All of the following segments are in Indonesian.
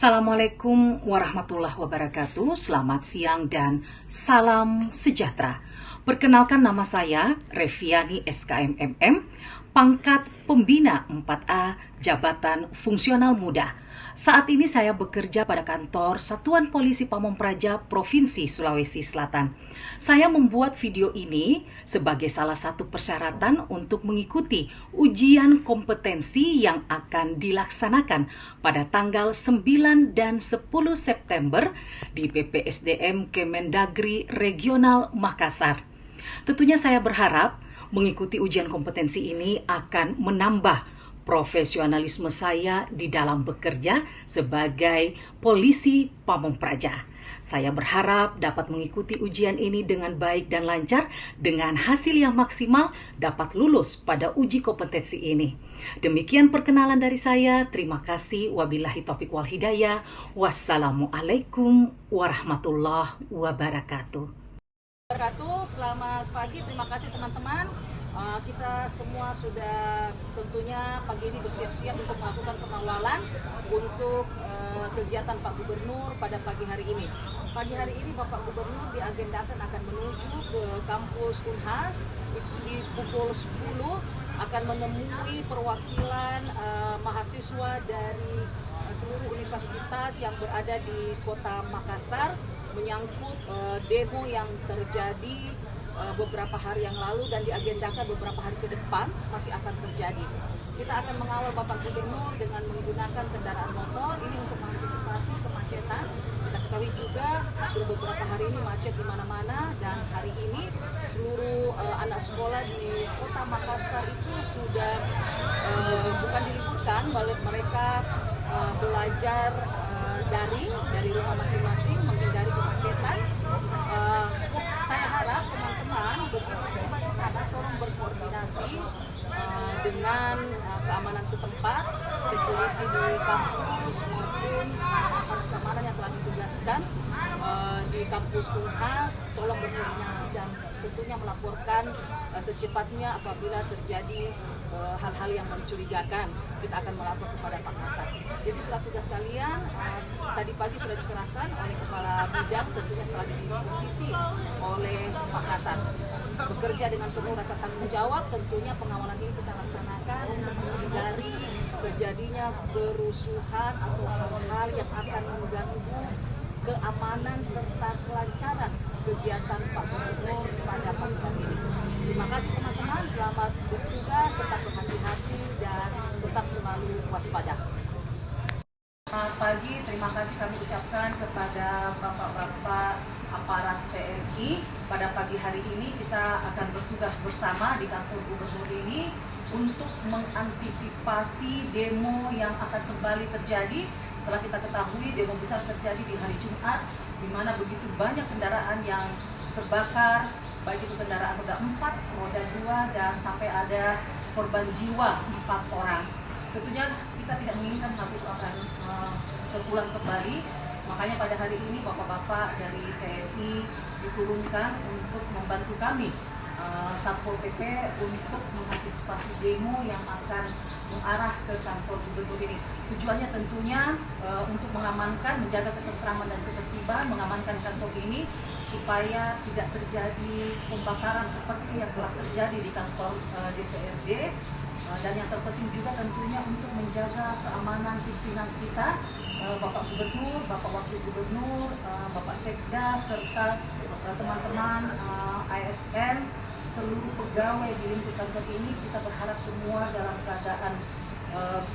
Assalamualaikum warahmatullahi wabarakatuh. Selamat siang dan salam sejahtera. Perkenalkan, nama saya Reviani SKMMM, pangkat Pembina 4A, Jabatan Fungsional Muda. Saat ini saya bekerja pada kantor Satuan Polisi Pamong Praja Provinsi Sulawesi Selatan. Saya membuat video ini sebagai salah satu persyaratan untuk mengikuti ujian kompetensi yang akan dilaksanakan pada tanggal 9 dan 10 September di PPSDM Kemendagri Regional Makassar. Tentunya saya berharap mengikuti ujian kompetensi ini akan menambah profesionalisme saya di dalam bekerja sebagai polisi Pamong Praja. Saya berharap dapat mengikuti ujian ini dengan baik dan lancar, dengan hasil yang maksimal dapat lulus pada uji kompetensi ini. Demikian perkenalan dari saya. Terima kasih. Wabillahi taufiq wal hidayah. Wassalamualaikum warahmatullahi wabarakatuh. Selamat pagi, terima kasih teman-teman. Kita semua sudah tentunya pagi ini bersiap-siap untuk melakukan pengawalan untuk kegiatan Pak Gubernur pada pagi hari ini. Pagi hari ini Bapak Gubernur diagendakan akan menuju ke kampus Unhas di pukul 10, akan menemui perwakilan mahasiswa dari seluruh universitas yang berada di kota Makassar menyangkut demo yang terjadi beberapa hari yang lalu dan diagendakan beberapa hari ke depan masih akan terjadi. Kita akan mengawal Bapak Gubernur dengan menggunakan kendaraan motor ini untuk mengantisipasi kemacetan. Kita ketahui juga beberapa hari ini macet di mana-mana, dan hari ini seluruh anak sekolah di kota Makassar itu sudah bukan diliburkan, balik mereka belajar daring dari rumah masing-masing menghindari kemacetan. Saya harap teman-teman begitu tiba di sana tolong berkoordinasi dengan keamanan setempat, security di kampus maupun aparat keamanan yang telah ditugaskan di kampus Unhas. Tolong berkoordinasi dan tentunya melaporkan secepatnya apabila terjadi hal-hal yang mencurigakan. Kita akan melapor kepada Pak Kasat. Jadi setelah tugas kalian tadi pagi sudah diserahkan oleh Kepala Bidang, tentunya setelah didiskusi oleh Pak Kasat. Bekerja dengan penuh rasa tanggung jawab, tentunya pengawalan ini kita laksanakan untuk menghindari terjadinya kerusuhan atau hal-hal yang akan mengganggu keamanan serta kelancaran kegiatan Pak Gubernur pada pagi hari ini. Terima kasih teman-teman, selamat bertugas, tetap berhati-hati dan tetap selalu waspada. Selamat pagi, terima kasih kami ucapkan kepada bapak-bapak aparat TNI. Pada pagi hari ini kita akan bertugas bersama di kantor gubernur ini untuk mengantisipasi demo yang akan kembali terjadi. Setelah kita ketahui demo besar terjadi di hari Jumat, di mana begitu banyak kendaraan yang terbakar, baik itu kendaraan roda 4, roda 2, dan sampai ada korban jiwa 4 orang. Tentunya kita tidak menginginkan hal itu akan terulang kembali. Makanya pada hari ini bapak-bapak dari TNI diturunkan untuk membantu kami Satpol PP untuk mengantisipasi demo yang akan mengarah ke kantor gubernur ini. Tujuannya tentunya untuk mengamankan, menjaga ketentraman dan ketertiban, mengamankan kantor ini supaya tidak terjadi pembakaran seperti yang telah terjadi di kantor DPRD. Dan yang terpenting juga tentunya untuk menjaga keamanan pimpinan kita, Bapak Gubernur, Bapak Wakil Gubernur, Bapak Sekda, serta teman-teman ASN, seluruh pegawai di lingkup kantor ini. Kita berharap semua dalam keadaan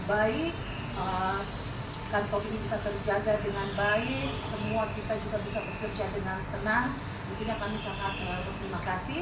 baik, kantor ini bisa terjaga dengan baik, semua kita juga bisa bekerja dengan tenang. Tentunya kami sangat berterima kasih.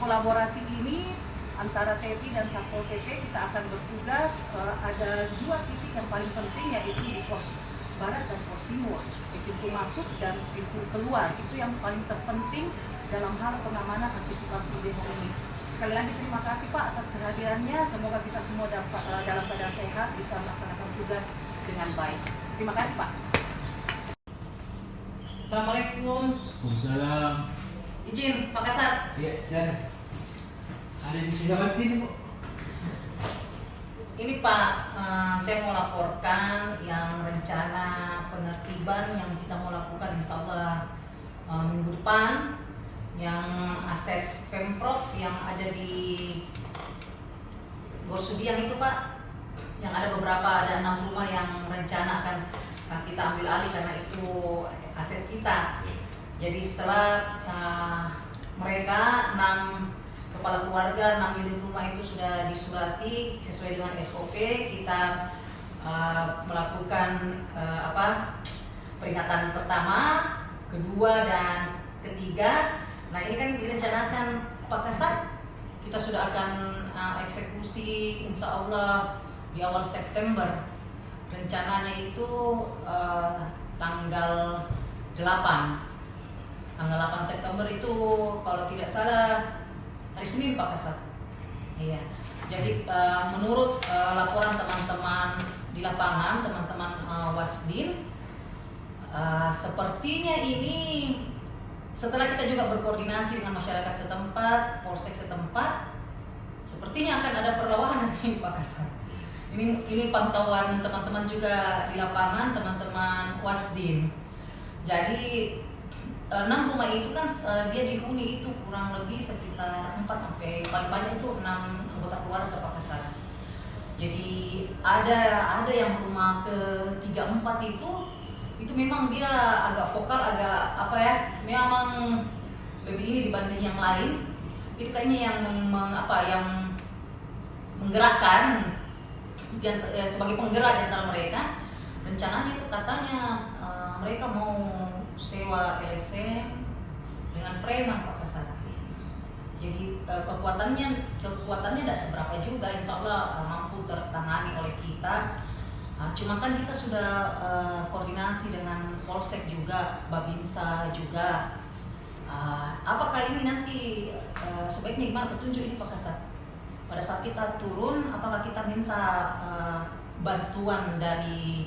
Kolaborasi ini antara TNI dan Satpol PP kita akan bertugas. Ada 2 titik yang paling penting, yaitu di pos barat dan pos timur, di pintu masuk dan pintu keluar. Itu yang paling terpenting dalam hal pengamanan antisipasi demo ini. Sekali lagi terima kasih Pak atas kehadirannya. Semoga kita semua dapat dalam keadaan sehat bisa melaksanakan tugas dengan baik. Terima kasih Pak. Assalamualaikum. Waalaikumsalam. Izin Pak Kasat. Iya, sana. Ada yang bisa dapatin, Bu? Ini Pak, saya mau laporkan yang rencana penertiban yang kita mau lakukan insya Allah minggu depan, yang aset Pemprov yang ada di Gosudian itu Pak, yang ada beberapa, ada 6 rumah yang rencana akan kita ambil alih karena itu aset kita. Jadi setelah mereka 6 kepala keluarga, 6 unit rumah itu sudah disurati sesuai dengan SOP, kita melakukan peringatan pertama, kedua dan ketiga. Nah ini kan direncanakan Pak Kasat, kita sudah akan eksekusi insya Allah di awal September. Rencananya itu tanggal 8 September itu kalau tidak salah hari Senin Pak Kasat. Iya. Jadi menurut laporan teman-teman di lapangan, teman-teman Wasdin, sepertinya ini setelah kita juga berkoordinasi dengan masyarakat setempat, polsek setempat, sepertinya akan ada perlawanan nih Pak Kasat. Ini pantauan teman-teman juga di lapangan, teman-teman Wasdin. Jadi 6 rumah itu kan dia dihuni itu kurang lebih sekitar 4 sampai paling banyak itu 6 anggota keluarga Pak Kasat. Jadi ada yang rumah ke 3, 4 itu memang dia agak vokal, agak memang lebih ini dibanding yang lain. Itu kayaknya yang yang menggerakkan sebagai penggerak di antara mereka. Rencananya itu katanya mereka mau sewa LSM dengan preman Pak Kasat. Jadi kekuatannya tidak seberapa juga, insya Allah mampu tertangani oleh kita. Cuma kan kita sudah koordinasi dengan Polsek juga, Babinsa juga. Apakah ini nanti sebaiknya gimana petunjuk ini Pak Kasat? Pada saat kita turun, apakah kita minta bantuan dari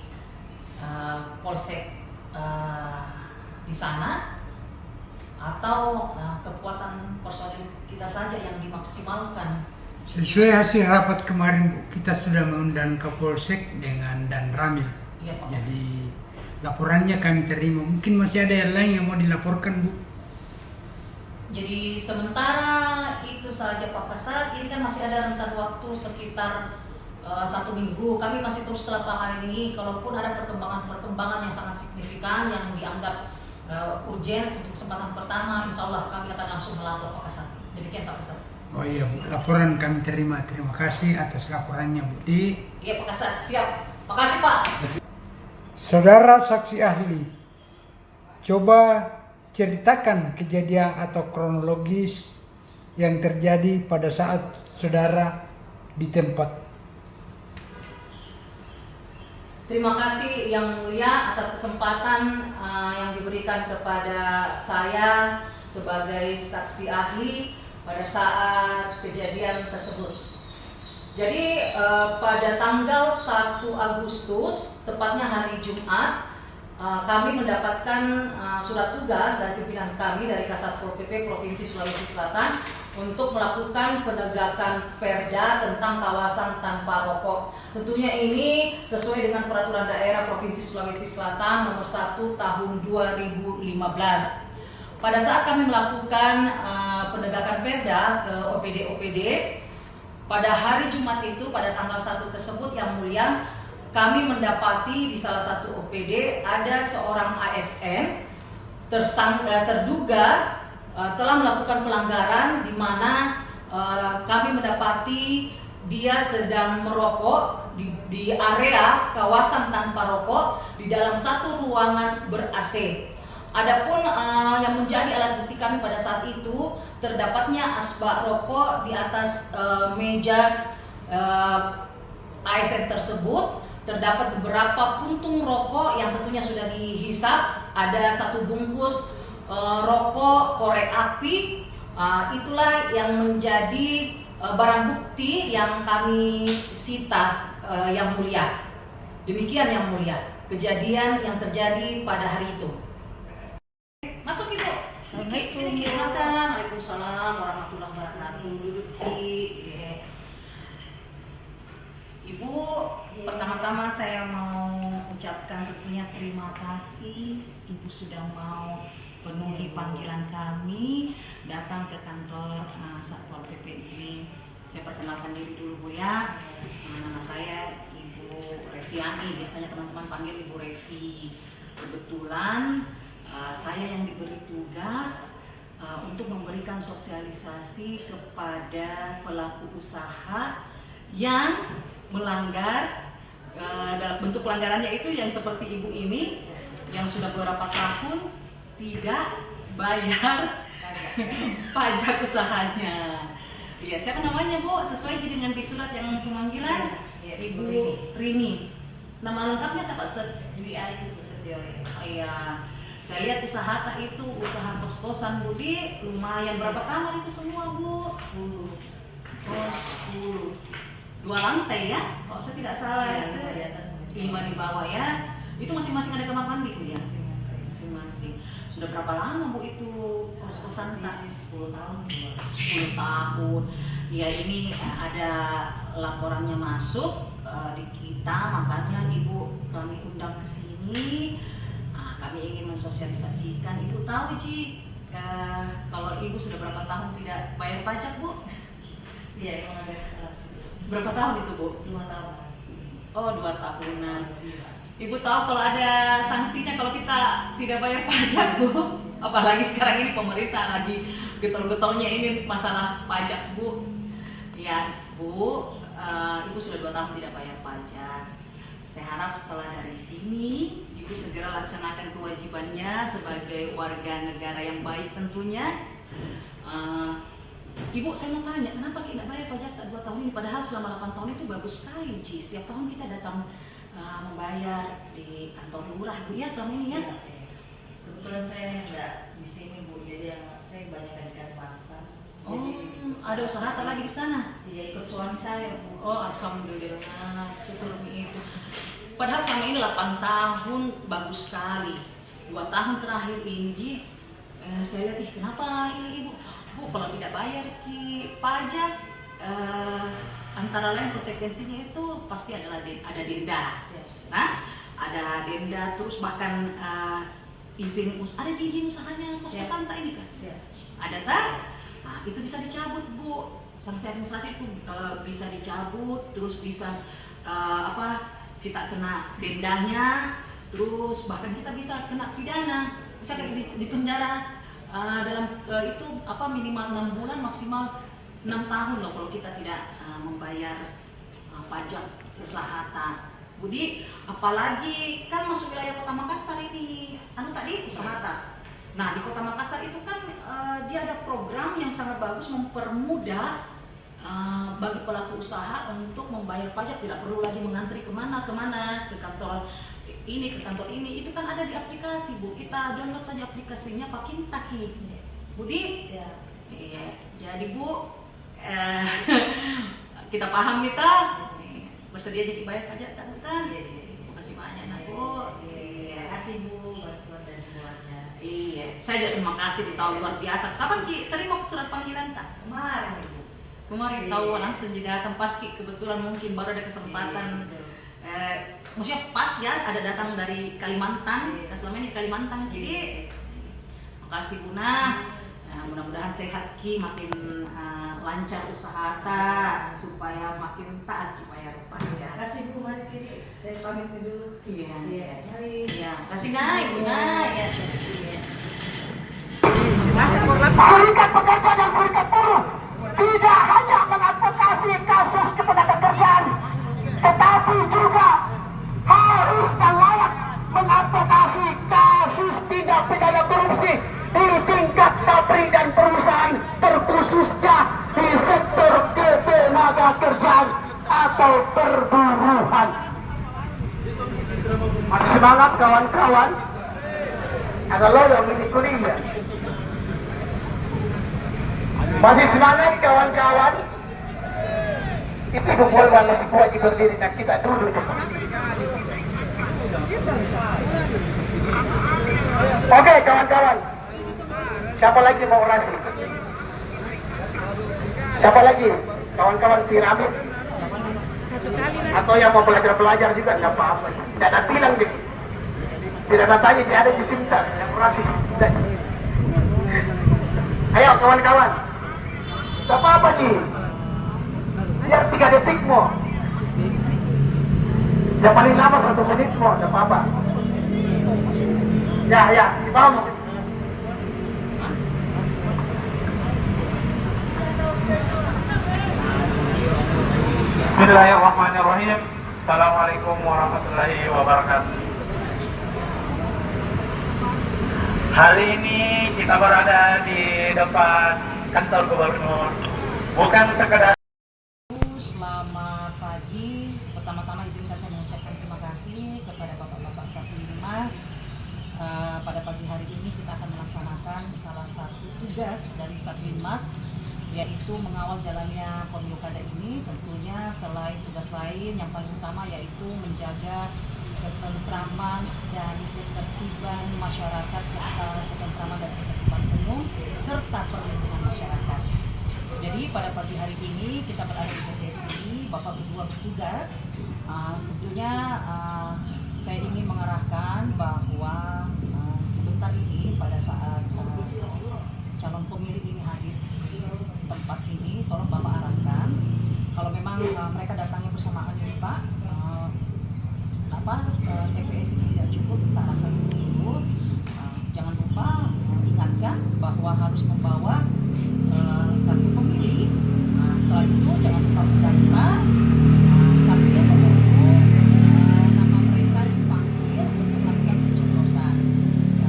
Polsek di sana, atau kekuatan personil kita saja yang dimaksimalkan? Sesuai hasil rapat kemarin Bu, kita sudah mengundang Kapolsek dengan dan Ramil. Iya, Pak. Jadi laporannya kami terima. Mungkin masih ada yang lain yang mau dilaporkan Bu. Jadi sementara itu saja Pak Kasat. Ini kan masih ada rentang waktu sekitar 1 minggu. Kami masih terus ke lapangan ini. Kalaupun ada perkembangan yang sangat signifikan yang dianggap urgent untuk kesempatan pertama, insya Allah kami akan langsung melapor Pak Kasat. Demikian Pak Kasat. Oh iya Bu, laporan kami terima. Terima kasih atas laporannya Bu. Iya Pak Kasat, siap. Makasih Pak. Saudara saksi ahli, coba ceritakan kejadian atau kronologis yang terjadi pada saat saudara di tempat. Terima kasih Yang Mulia atas kesempatan yang diberikan kepada saya sebagai saksi ahli pada saat kejadian tersebut. Jadi pada tanggal 1 Agustus, tepatnya hari Jumat, kami mendapatkan surat tugas dari pimpinan kami dari Kasatpol PP Provinsi Sulawesi Selatan untuk melakukan penegakan Perda tentang kawasan tanpa rokok. Tentunya ini sesuai dengan Peraturan Daerah Provinsi Sulawesi Selatan nomor 1 tahun 2015. Pada saat kami melakukan penegakan Perda ke OPD-OPD, pada hari Jumat itu, pada tanggal 1 tersebut Yang Mulia, kami mendapati di salah satu OPD ada seorang ASN terduga telah melakukan pelanggaran, di mana kami mendapati dia sedang merokok di area kawasan tanpa rokok di dalam satu ruangan ber-AC. Adapun yang menjadi alat bukti kami pada saat itu, terdapatnya asbak rokok di atas meja ASN tersebut. Terdapat beberapa puntung rokok yang tentunya sudah dihisap. Ada 1 bungkus rokok korek api. Itulah yang menjadi barang bukti yang kami sita, Yang Mulia. Demikian Yang Mulia kejadian yang terjadi pada hari itu. Masuk Ibu. Sini silakan. Waalaikumsalam warahmatullahi wabarakatuh. Duduk di Ibu Ibu sudah mau penuhi panggilan kami datang ke kantor Satpol PP ini. Saya perkenalkan diri dulu Bu ya. Nama saya Ibu Reviani, biasanya teman-teman panggil Ibu Revi. Kebetulan saya yang diberi tugas untuk memberikan sosialisasi kepada pelaku usaha yang melanggar, dalam bentuk pelanggarannya itu yang seperti ibu ini yang sudah beberapa tahun tidak bayar pajak usahanya. Iya, siapa namanya Bu? Sesuai dengan di surat yang pemanggilan, Ibu Rini. Nama lengkapnya siapa? Dwi Ayu Susetyo. Iya. Saya lihat usaha itu usaha kos-kosan Budi, lumayan. Berapa kamar itu semua Bu? 10. Oh, 10. 2 lantai ya? Kalau saya tidak salah ya. 5 di bawah ya. Itu masing-masing ada kamar mandi Bu ya? Masing-masing. Sudah berapa lama Bu itu kos-kosan tak? 10 tahun. 10 tahun. Ya ini ada laporannya masuk di kita, makanya Ibu kami undang ke sini. Kami ingin mensosialisasikan. Ibu tahu Ji, kalau Ibu sudah berapa tahun tidak bayar pajak Bu? Iya, emang ada. Berapa tahun itu Bu? 2 tahun. Oh, 2 tahunan. Ibu tahu kalau ada sanksinya kalau kita tidak bayar pajak Bu? Apalagi sekarang ini pemerintah lagi getol-getolnya ini masalah pajak Bu. Ya Bu, Ibu sudah 2 tahun tidak bayar pajak. Saya harap setelah dari sini Ibu segera laksanakan kewajibannya sebagai warga negara yang baik tentunya. Ibu, saya mau tanya, kenapa kita bayar pajak tak 2 tahun ini? Padahal selama 8 tahun itu bagus sekali, Ci. Setiap tahun kita datang membayar di kantor lurah, Bu ya, selama ini ya? Kebetulan saya nggak di sini Bu, jadi saya banyak di Kalimantan. Oh, ada usaha tak lagi di sana? Iya, ikut suami saya Bu. Oh, alhamdulillah, syukur itu. Padahal selama ini 8 tahun bagus sekali. 2 tahun terakhir ini, Ji, saya lihat, kenapa ini Ibu? Bu, kalau tidak bayar pajak, antara lain konsekuensinya itu pasti adalah ada denda. Nah, ada denda, terus bahkan izin usaha, ada izin usahanya kos-kosan tak ini kan? Ada tak? Nah, itu bisa dicabut Bu. Sanksi administrasi itu bisa dicabut, terus bisa kita kena dendanya, terus bahkan kita bisa kena pidana, bisa di penjara dalam itu minimal 6 bulan, maksimal 6 tahun loh kalau kita tidak membayar pajak usaha tak. Budi, apalagi kan masuk wilayah Kota Makassar ini, tadi usaha tak. Nah di Kota Makassar itu kan dia ada program yang sangat bagus mempermudah bagi pelaku usaha untuk membayar pajak, tidak perlu lagi mengantri kemana ke kantor ini, itu kan ada di aplikasi Bu. Kita download saja aplikasinya pakai Taki. Budi, iya. Jadi Bu, kita paham kita bersedia jadi bayar pajak tak kita? Terima kasih banyak nak Bu. Terima kasih Bu bantuan dan semuanya. Iya, saya juga terima kasih, tahu luar biasa. Kapan terima surat panggilan tak? Kemarin Bu. Kemarin tahu langsung juga datang pas kebetulan mungkin baru ada kesempatan. Maksudnya pas ya ada datang dari Kalimantan, selama ini Kalimantan. Jadi makasih Buna. Mudah-mudahan sehat makin lancar usaha ta, supaya makin taat bayar pajak. Terima kasih Bu, mari saya pamit dulu. Iya. Mari. Iya, kasih Ibu ya. Serikat Pekerja dan Serikat Buruh tidak hanya mengadvokasi kasus ketenagakerjaan, tetapi juga harus dan layak mengadvokasi kasus tindak pidana korupsi di tingkat pabrik dan perusahaan, terkhususnya di sektor ketenagakerjaan atau perburuhan. Masih semangat kawan-kawan? Ada lo yang ini kuliah. Masih semangat kawan-kawan? Itu boleh masih wajib berdiri dan kita dulu. Oke kawan-kawan, siapa lagi mau orasi? Siapa lagi? Kawan-kawan piramid? Atau yang mau belajar juga nggak apa-apa. Tidak ada bilang deh. Tidak datanya dia ada di Sinta yang kurasi. Ayo kawan-kawan. Tidak apa-apa Ji. Biar 3 detik mo. Yang paling lama 1 menit mo, tidak apa-apa. Ya, dipaham. Bismillahirrahmanirrahim. Assalamualaikum warahmatullahi wabarakatuh. Hari ini kita berada di depan kantor gubernur. Bukan sekedar. Selamat pagi. Pertama-tama izinkan saya mengucapkan terima kasih kepada Bapak-Bapak Satlimas. Pada pagi hari ini kita akan melaksanakan salah satu tugas dari Satlimas, yaitu mengawal jalannya pemilu kada ini. Tentunya selain tugas lain, yang paling utama yaitu menjaga ketentraman dan ketertiban masyarakat serta ketentraman dan ketertiban umum serta perlindungan masyarakat. Jadi pada pagi hari ini kita berada di TPS ini, Bapak berdua bertugas. Tentunya saya ingin mengarahkan bahwa sebentar ini pada saat calon pemilih ini hadir di tempat sini, tolong Bapak arahkan kalau memang mereka datangnya bersamaan ini Pak, TPS ini tidak cukup, kita arahkan dulu. Jangan lupa ingatkan bahwa harus membawa kartu pemilih. Setelah itu jangan lupa mendaftar. Sambil menunggu nama mereka dipanggil untuk melakukan pencoblosan.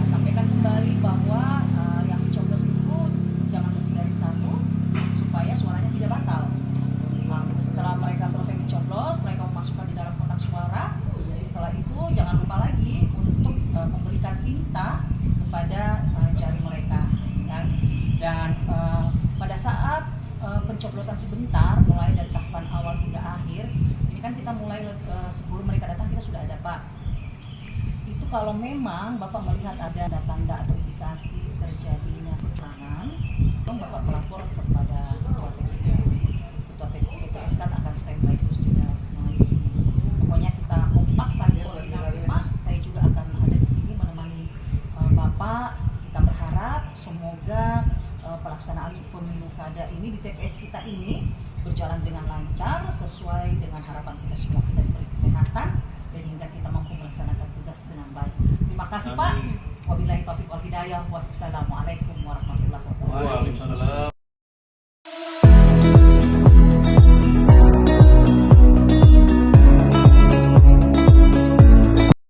Sampaikan kembali bahwa yang dicoblos itu jangan lebih dari 1 supaya suaranya tidak batal. Setelah mereka selesai mencoblos, mereka memasukkan di dalam kotak suara. Setelah itu jangan lupa lagi untuk memberikan tinta kepada jari mereka, kan? Dan pada saat pencoblosan sebentar, mulai dari tahapan awal hingga akhir, ini kan kita mulai sebelum mereka datang kita sudah ada Pak. Itu kalau memang Bapak melihat ada tanda atau indikasi terjadinya kecurangan, tolong Bapak melapor kepada Ketua TPS. Ketua TPS kan akan standby terus juga di sini. Pokoknya kita kompak saling koordinasi Pak. Saya juga akan ada di sini menemani Bapak. Kita berharap semoga pelaksanaan pemilu kada ini di TPS kita ini berjalan dengan lancar sesuai dengan harapan kita semua. Kita diberi kesehatan dan hingga kita mampu melaksanakan tugas dengan baik. Terima kasih Pak. Wabillahi taufiq wal hidayah. Wassalamualaikum warahmatullahi wabarakatuh. Waalaikumsalam.